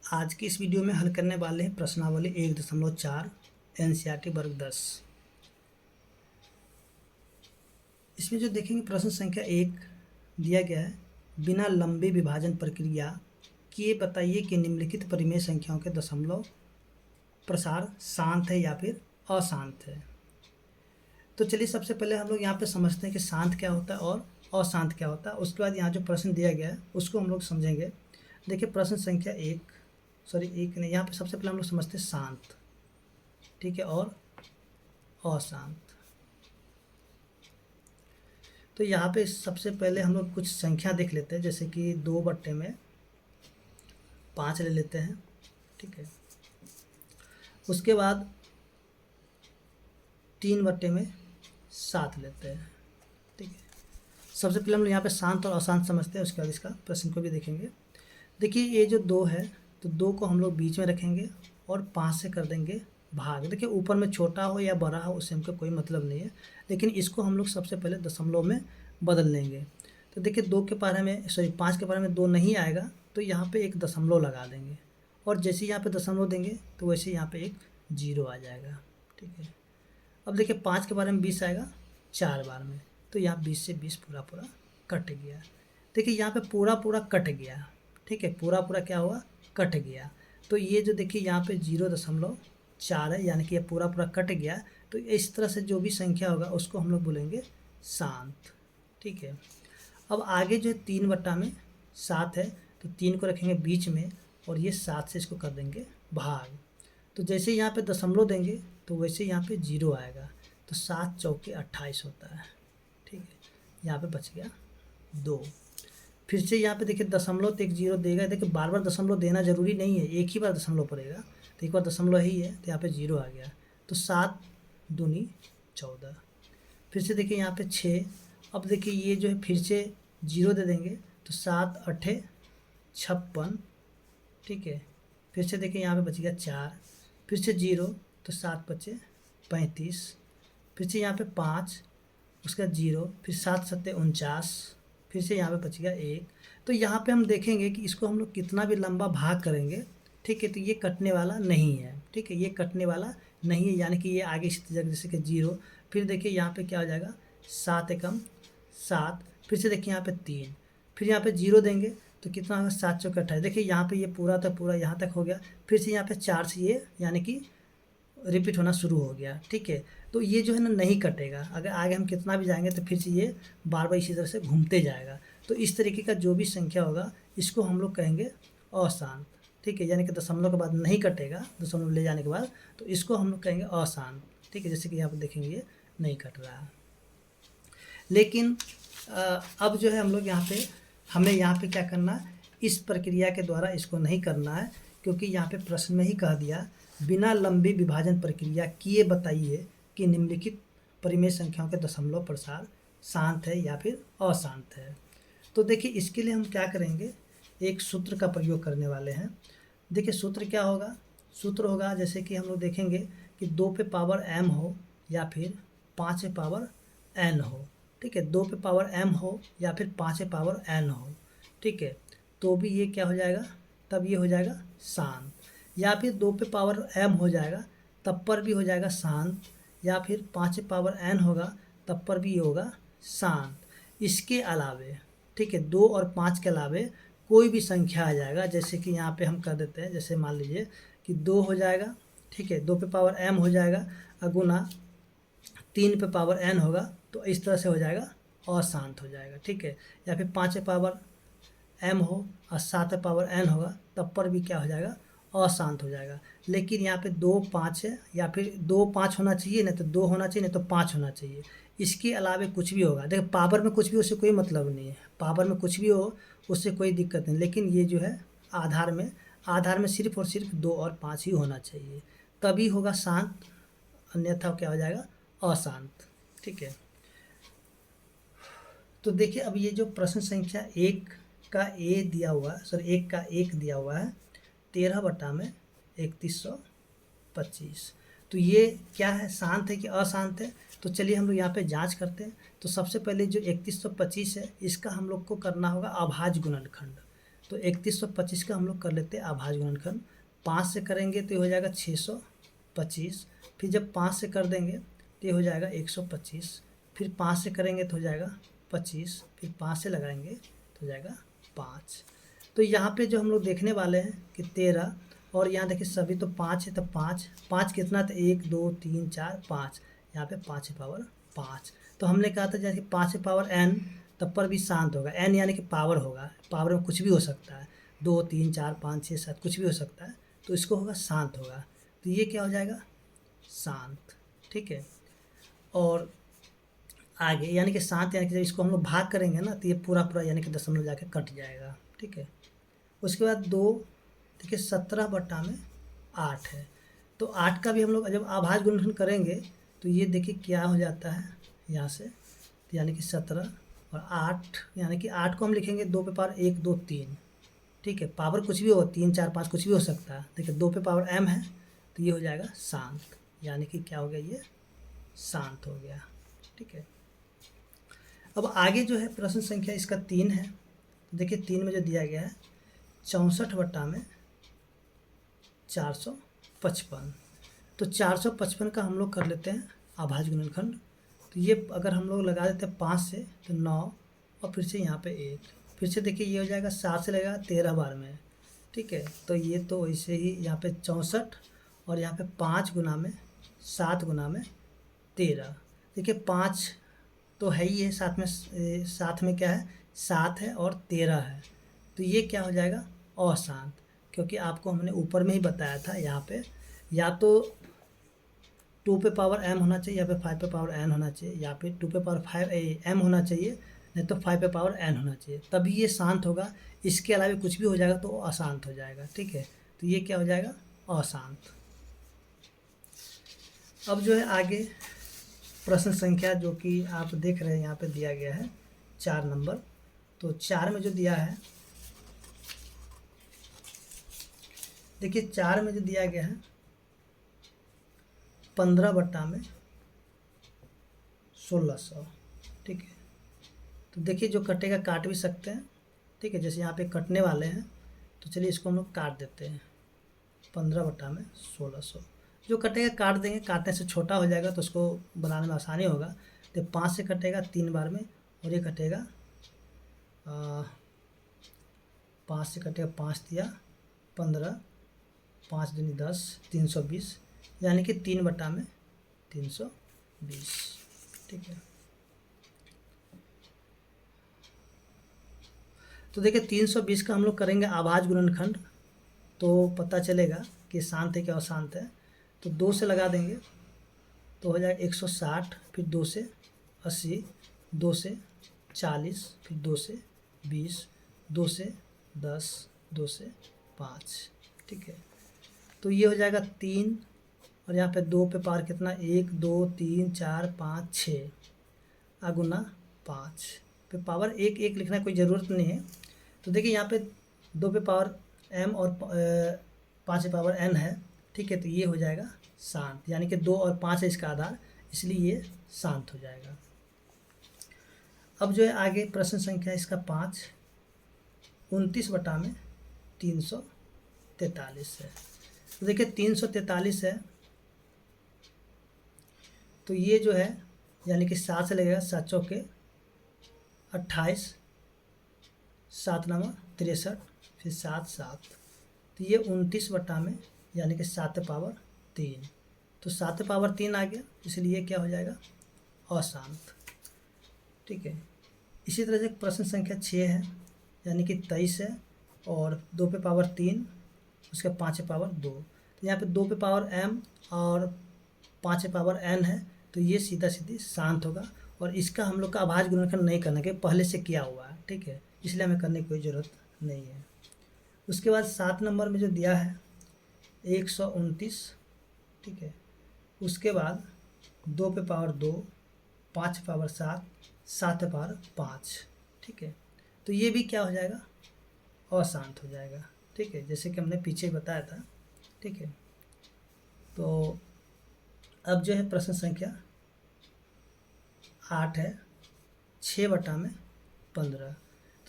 आज की इस वीडियो में हल करने वाले हैं प्रश्नावली 1.4 एनसीईआरटी वर्ग 10। इसमें जो देखेंगे प्रश्न संख्या 1 दिया गया है, बिना लंबी विभाजन प्रक्रिया किए बताइए कि निम्नलिखित परिमेय संख्याओं के दशमलव प्रसार शांत है या फिर अशांत है। तो चलिए सबसे पहले हम लोग यहाँ पे समझते हैं कि शांत क्या होता है और अशांत क्या होता है। उसके बाद यहाँ जो प्रश्न दिया गया है उसको हम लोग समझेंगे। देखिए प्रश्न संख्या एक नहीं, यहाँ पे सबसे पहले हम लोग समझते हैं शांत, ठीक है, और अशांत। तो यहाँ पे सबसे पहले हम लोग कुछ संख्या देख लेते हैं, जैसे कि 2/5 ले लेते हैं, ठीक है। उसके बाद 3/7 लेते हैं, ठीक है। सबसे पहले हम लोग यहाँ पे शांत और अशांत समझते हैं, उसके बाद इसका प्रश्न को भी देखेंगे। देखिए ये जो 2 है, तो 2 को हम लोग बीच में रखेंगे और 5 से कर देंगे भाग। देखिए ऊपर में छोटा हो या बड़ा हो उससे हमको कोई मतलब नहीं है, लेकिन इसको हम लोग सबसे पहले दशमलव में बदल लेंगे। तो देखिए 5 के बारे में 2 नहीं आएगा, तो यहाँ पे एक दशमलव लगा देंगे, और जैसे यहाँ पे दशमलव देंगे तो वैसे यहाँ पे एक 0 आ जाएगा, ठीक है। अब देखिए 5 के बारे में 20 आएगा 4 बार में, तो यहाँ 20 से 20 पूरा पूरा कट गया। देखिए यहाँ पे पूरा पूरा कट गया, ठीक है, पूरा पूरा क्या हुआ, कट गया। तो ये जो देखिए यहाँ पे 0.4 है, यानी कि ये पूरा पूरा कट गया। तो इस तरह से जो भी संख्या होगा उसको हम लोग बोलेंगे शांत, ठीक है। अब आगे जो है 3/7 है, तो 3 को रखेंगे बीच में और ये 7 से इसको कर देंगे भाग। तो जैसे यहाँ पे दशमलव देंगे तो वैसे यहाँ पे 0 आएगा, तो 7 चौके 28 होता है, ठीक है। यहाँ पे बच गया 2। फिर से यहाँ पे देखिए दशमलव तो एक 0 देगा। देखिए बार बार दशमलव देना जरूरी नहीं है, एक ही बार दशमलव पड़ेगा, तो एक बार दशमलव ही है तो यहाँ पे 0 आ गया। तो 7 दूनी 14। फिर से देखिए यहाँ पे 6। अब देखिए ये जो है फिर से 0 दे देंगे, तो 7 8 56, ठीक है। फिर से देखिए यहाँ पे बच गया 4, फिर से 0, तो 7 बचे 35। फिर से यहाँ पे 5, उसका 0, फिर 7 7 49, फिर से यहाँ पे बच गया 1। तो यहाँ पे हम देखेंगे कि इसको हम लोग कितना भी लंबा भाग करेंगे, ठीक है, तो ये कटने वाला नहीं है, ठीक है, ये कटने वाला नहीं है, यानी कि ये आगे इसी जगह जैसे कि 0। फिर देखिए यहाँ पे क्या हो जाएगा, 7 एकम 7, फिर से देखिए यहाँ पे 3, फिर यहाँ पे 0 देंगे तो कितना होगा, 7 चौके 28। देखिए यहाँ पे ये पूरा था पूरा यहाँ तक हो गया। फिर से यहाँ पे 4 से ये यानी कि रिपीट होना शुरू हो गया, ठीक है। तो ये जो है ना नहीं कटेगा, अगर आगे हम कितना भी जाएंगे तो फिर से ये बार बार इसी तरह से घूमते जाएगा। तो इस तरीके का जो भी संख्या होगा इसको हम लोग कहेंगे अशांत, ठीक है, यानी कि दशमलव के बाद नहीं कटेगा, दशमलव ले जाने के बाद, तो इसको हम लोग कहेंगे अशांत, ठीक है। जैसे कि यहाँ पर देखेंगे ये नहीं कट रहा है। लेकिन अब जो है हम लोग हमें यहाँ पे क्या करना है, इस प्रक्रिया के द्वारा इसको नहीं करना है, क्योंकि यहाँ पे प्रश्न में ही कह दिया बिना लंबी विभाजन प्रक्रिया किए बताइए कि निम्नलिखित परिमेय संख्याओं के दशमलव प्रसार शांत है या फिर अशांत है। तो देखिए इसके लिए हम क्या करेंगे, एक सूत्र का प्रयोग करने वाले हैं। देखिए सूत्र क्या होगा, सूत्र होगा जैसे कि हम लोग देखेंगे कि 2 पे पावर m हो या फिर 5 पे पावर n हो, ठीक है। 2 पे पावर m हो या फिर 5 पे पावर n हो, ठीक है, तो भी ये क्या हो जाएगा, तब ये हो जाएगा शांत। या फिर 2 पे पावर m हो जाएगा तब पर भी हो जाएगा शांत, या फिर 5 पे पावर n होगा तब पर भी ये होगा शांत। इसके अलावे, ठीक है, 2 और 5 के अलावे कोई भी संख्या आ जाएगा, जैसे कि यहाँ पे हम कर देते हैं, जैसे मान लीजिए कि 2 हो जाएगा, ठीक है, 2 पे पावर m हो जाएगा, अगुना 3 पे पावर n होगा, तो इस तरह से हो जाएगा अशांत हो जाएगा, ठीक है। या फिर 5 पे पावर m हो और 7 पे पावर n होगा तब पर भी क्या हो जाएगा, अशांत हो जाएगा। लेकिन यहाँ पे 2 5 है, या फिर 2 5 होना चाहिए, नहीं तो 2 होना चाहिए, नहीं तो 5 होना चाहिए। इसके अलावे कुछ भी होगा, देखो पावर में कुछ भी उससे कोई मतलब नहीं है, पावर में कुछ भी हो उससे कोई दिक्कत नहीं, लेकिन ये जो है आधार में सिर्फ और सिर्फ 2 और 5 ही होना चाहिए, तभी होगा शांत, अन्यथा क्या हो जाएगा, अशांत, ठीक है। तो देखिए अब ये जो प्रश्न संख्या 1 का ए दिया हुआ है, सॉरी 1 का 1 दिया हुआ है 13/3125, तो ये क्या है, शांत है कि अशांत है। तो चलिए हम लोग यहाँ पे जांच करते हैं। तो सबसे पहले जो 3125 है इसका हम लोग को करना होगा अभाज्य गुणनखंड। तो 3125 का हम लोग कर लेते हैं अभाज्य गुणनखंड। 5 से करेंगे तो ये हो जाएगा 625, फिर जब 5 से कर देंगे तो ये हो जाएगा 125, फिर 5 से करेंगे तो हो जाएगा 25, फिर 5 से लगाएंगे तो हो जाएगा 5। तो यहाँ पे जो हम लोग देखने वाले हैं कि 13, और यहाँ देखिए सभी तो 5 है, तो 5 5 कितना था, 1 2 3 4 5, यहाँ पे 5 पावर 5। तो हमने कहा था जैसे 5 पावर n तब पर भी शांत होगा, n यानी कि पावर होगा, पावर में कुछ भी हो सकता है, 2 3 4 5 6 7 कुछ भी हो सकता है, तो इसको होगा शांत होगा। तो ये क्या हो जाएगा, शांत। ठीक है, और आगे यानी कि शांत, यानी कि जब इसको हम लोग भाग करेंगे ना तो ये पूरा पूरा यानी कि दशमलव जाके कट जाएगा। ठीक है, उसके बाद 2, देखिए 17/8 है, तो 8 का भी हम लोग जब अभाज्य गुणनखंड करेंगे तो ये देखिए क्या हो जाता है यहाँ से, तो यानी कि 17 और 8, यानी कि 8 को हम लिखेंगे 2 पे पावर 1 2 3। ठीक है, पावर कुछ भी हो, 3 4 5 कुछ भी हो सकता है, देखिए 2 पे पावर m है, तो ये हो जाएगा शांत, यानी कि क्या हो गया, ये शांत हो गया। ठीक है, अब आगे जो है प्रश्न संख्या इसका 3 है। देखिए 3 में जो दिया गया है 64/455, तो 455 का हम लोग कर लेते हैं अभाज्य गुणनखंड। तो ये अगर हम लोग लगा देते हैं 5 से तो 9, और फिर से यहाँ पे 1, फिर से देखिए ये हो जाएगा 7 से लगेगा 13 बार में। ठीक है, तो ये तो ऐसे ही यहाँ पे 64, और यहाँ पे 5 गुना में 7 गुना में 13। देखिए 5 तो है ही है, साथ में क्या है, 7 है और 13 है, तो ये क्या हो जाएगा, अशांत। क्योंकि आपको हमने ऊपर में ही बताया था यहाँ पे या तो 2 पे पावर m होना चाहिए, या पे 5 पे पावर n होना चाहिए, या फिर 2 पे पावर 5 m होना चाहिए, नहीं तो 5 पे पावर n होना चाहिए, तभी ये शांत होगा। इसके अलावा कुछ भी हो जाएगा तो वो अशांत हो जाएगा। ठीक है, तो ये क्या हो जाएगा, अशांत। अब जो है आगे प्रश्न संख्या जो कि आप देख रहे हैं यहाँ पे दिया गया है 4 नंबर। तो 4 में जो दिया है, देखिए 4 में जो दिया गया है 15/1600। ठीक है, तो देखिए जो कटेगा काट भी सकते हैं। ठीक है, जैसे यहाँ पे कटने वाले हैं, तो चलिए इसको हम लोग काट देते हैं। 15/1600 जो कटेगा काट देंगे, काटने से छोटा हो जाएगा तो उसको बनाने में आसानी होगा। तो 5 से कटेगा 3 बार में, और ये कटेगा 5 से कटेगा 5 दिया 15, 5 दूनी 10, 320, यानी कि 3/320। ठीक है, तो देखिए 320 का हम लोग करेंगे अभाज्य गुणनखंड, तो पता चलेगा कि शांत है कि अशांत है। तो 2 से लगा देंगे तो हो जाएगा 160, फिर 2 से 80, 2 से 40, फिर 2 से 20, 2 से 10, 2 से 5। ठीक है, तो ये हो जाएगा 3, और यहाँ पे 2 पे पावर कितना, 1 2 3 4 5 6, अगुना 5 पे पावर 1 1 लिखना कोई ज़रूरत नहीं है। तो देखिए यहाँ पे 2 पे पावर m और 5 पे पावर n है। ठीक है, तो ये हो जाएगा शांत, यानी कि 2 और 5 है इसका आधार, इसलिए ये शांत हो जाएगा। अब जो है आगे प्रश्न संख्या इसका 5, 29/343 है। तो देखिए 343 है, तो ये जो है यानी कि 7 से लगेगा, 7 चौके 28, 7 नवा 63, फिर 7 7, तो ये 29 में यानी कि 7 पावर 3, तो 7 पावर 3 आ गया, इसलिए क्या हो जाएगा, अशांत। ठीक है, इसी तरह से प्रश्न संख्या 6 है, यानी कि 23 है, और 2 पे पावर 3, उसके 5 पे पावर 2, तो यहाँ पे 2 पे पावर m और 5 पे पावर n है, तो ये सीधा सीधी शांत होगा। और इसका हम लोग का अभाज्य गुणनखंड नहीं करना, कि पहले से किया हुआ है। ठीक है, इसलिए हमें करने की कोई ज़रूरत नहीं है। उसके बाद 7 नंबर में जो दिया है 129। ठीक है, उसके बाद 2 पे पावर 2, 5 पे पावर 7, 7 पे पावर 5। ठीक है, तो ये भी क्या हो जाएगा, अशांत हो जाएगा। ठीक है, जैसे कि हमने पीछे बताया था। ठीक है, तो अब जो है प्रश्न संख्या 8 है, 6/15।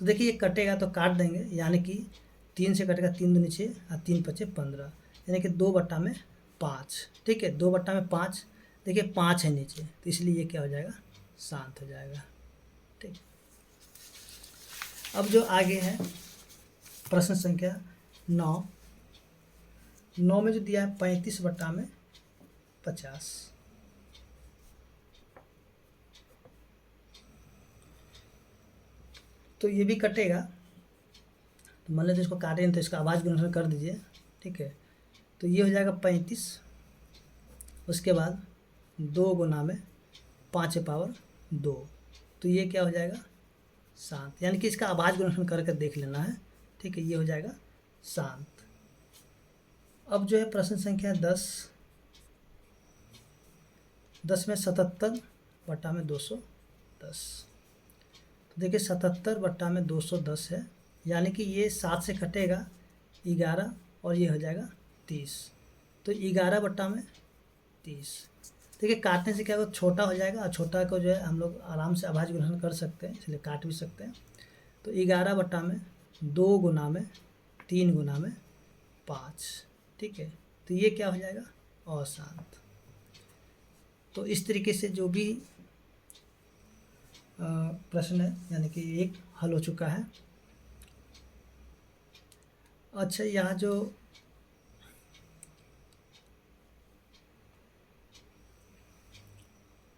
तो देखिए ये कटेगा तो काट देंगे, यानी कि 3 से कटेगा, 3 दूनी 6 और 3 पचे 15, यानी कि 2/5। ठीक है, 2/5। देखिए 5 है नीचे, तो इसलिए ये क्या हो जाएगा, शांत हो जाएगा। ठीक, अब जो आगे है प्रश्न संख्या 9। 9 में जो दिया है 35/50। तो ये भी कटेगा, तो मान लीजिए इसको काटें तो इसका आवाज़ गुणनफल कर दीजिए। ठीक है, तो ये हो जाएगा 35, उसके बाद 2 गुना में 5/2, तो ये क्या हो जाएगा, शांत, यानी कि इसका आवाज़ गुणनफल करके देख लेना है। ठीक है, ये हो जाएगा शांत। अब जो है प्रश्न संख्या 10। 10 में 77/210। तो देखिए 77/210 है, यानी कि ये 7 से कटेगा 11 और ये हो जाएगा 30, तो 11/30। देखिए काटने से क्या होगा, छोटा हो जाएगा, और छोटा को जो है हम लोग आराम से आभाज्य गुणनफल कर सकते हैं, इसलिए काट भी सकते हैं। तो 11/2 गुना में 3 गुना में 5। ठीक है, तो ये क्या हो जाएगा, अशांत। तो इस तरीके से जो भी प्रश्न है, यानी कि एक हल हो चुका है। अच्छा, यहाँ जो